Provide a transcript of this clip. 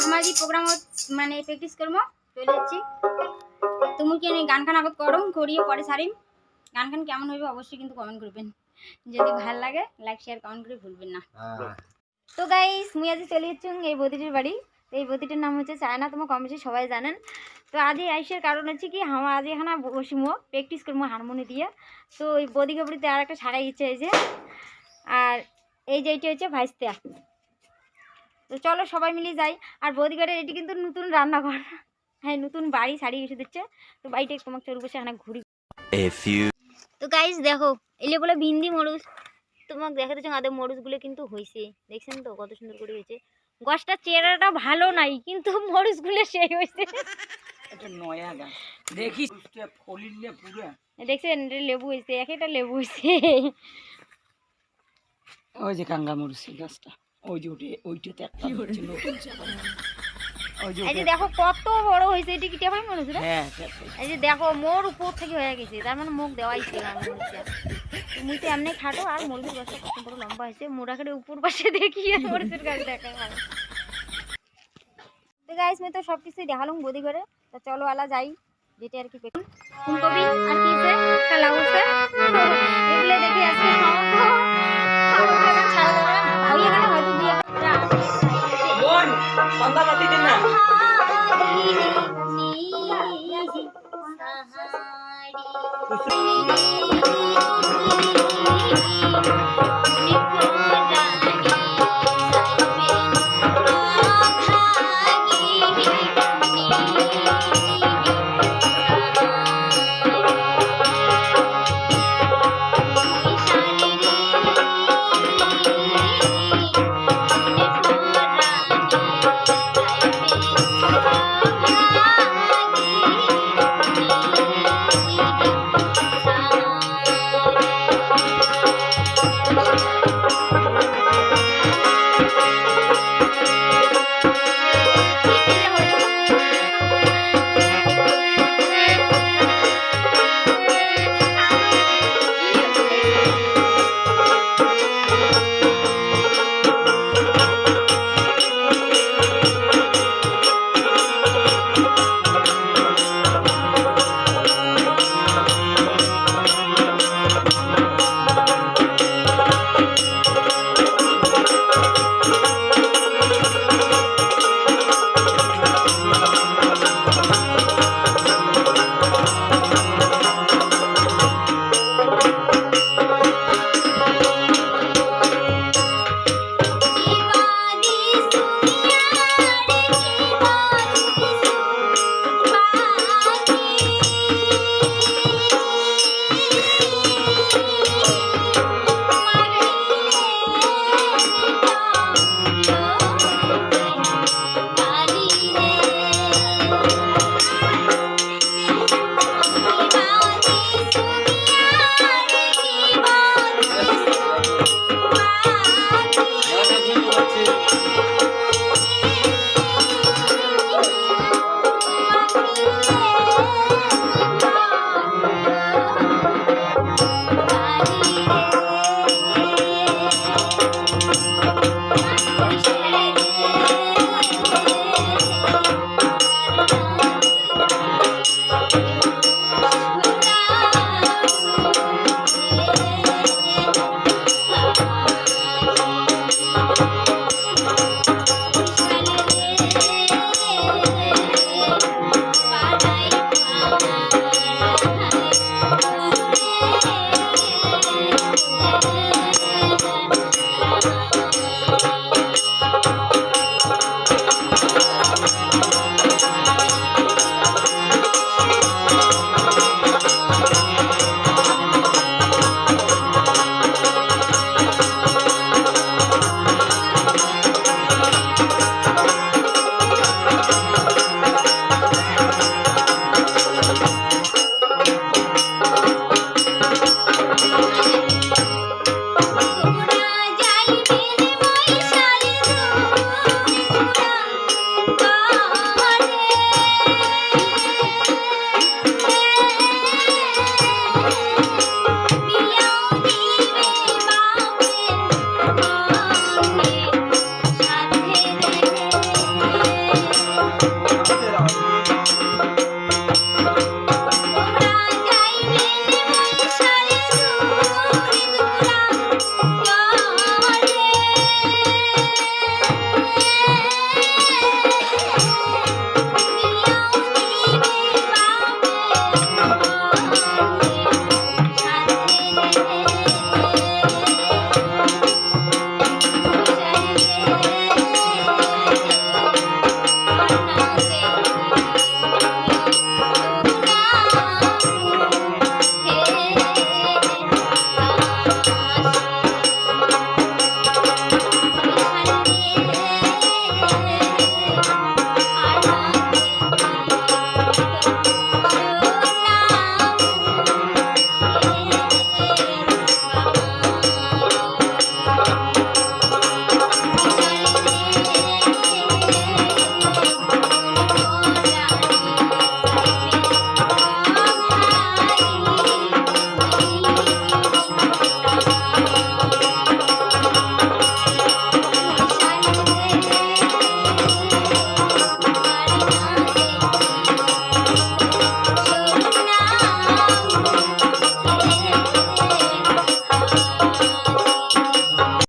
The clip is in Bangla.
हमारी प्रोग्राम মানে প্র্যাকটিস করব চলে যাচ্ছি। তুমি কি গান গান আগত করম করিয়ে পরে সারিম। গান গান কেমন হইবে অবশ্যই কিন্তু কমেন্ট করবেন, যদি ভালো লাগে লাইক শেয়ার কমেন্ট করে ভুলবেন না। তো গাইস মুই আজ চলে যাচ্ছি এই বদিটির বাড়ি। এই বদিটির নাম হচ্ছে চায়না, তোমার কম বেশি সবাই জানেন। তো আজই আইসার কারণ হচ্ছে কি আমার আজ এখানে বসিমো প্র্যাকটিস করবো হারমোনি দিয়ে। তো ওই বদি কাপড়িতে আর একটা সারাই ইচ্ছে হয়েছে, আর এই যে এইটা হচ্ছে ভাইস্তা। তো চলো সবাই মিলে যাই। আর বদিঘাটের এটি কিন্তু নতুন রান্নাঘর, হ্যাঁ নতুন বাড়ি সারিয়ে এসে দিচ্ছে। তো বাড়িটা তোমাকে চলবে সেখানে ঘুরি। তো গাইস দেখো এলে বলে ভিন্দি মরুচ, তোমাকে দেখাতে চাও আদের মরুচগুলো কিন্তু হয়েছে, দেখছেন তো কত সুন্দর করে হয়েছে। গাছটার চেহারাটা ভালো নাই কিন্তু মরুচগুলো সেই হয়েছে। এটা নয়া গাছ দেখিস ফলিলে পুরো দেখছেন লেবু হয়েছে, একটা লেবু হয়েছে। ওই যে কাঙ্গা মরুচ গাছটা, ওই যে ওইটাতে একটা হচ্ছে নতুন চারা। এই যে দেখো কত বড় হয়েছে, এটি কি টেপাই মরুচ রে? হ্যাঁ এই যে দেখো মোর উপর থেকে হয়ে গেছে, তার মানে মুখ দেওয়াইছে মুইতে এমনি খাটো। আর মরুচের গাছটা কত বড় লম্বা হয়েছে, মোড়াখানে উপর পাশে দেখি আর মরুচের গাছ দেখা হয়। তো গাইস আমি তো সব কিছুই দেখালাম বদি করে। তো চলো আলা যাই, যেটা আর কি ফুলকপি আর কি আছে কালাউ আছে এগুলো দেখে আজকে ছাড়া দেবে না। ওই এখানে হয়তো দিয়ে বোন সন্ধ্যা বাতি দিন না সাহারি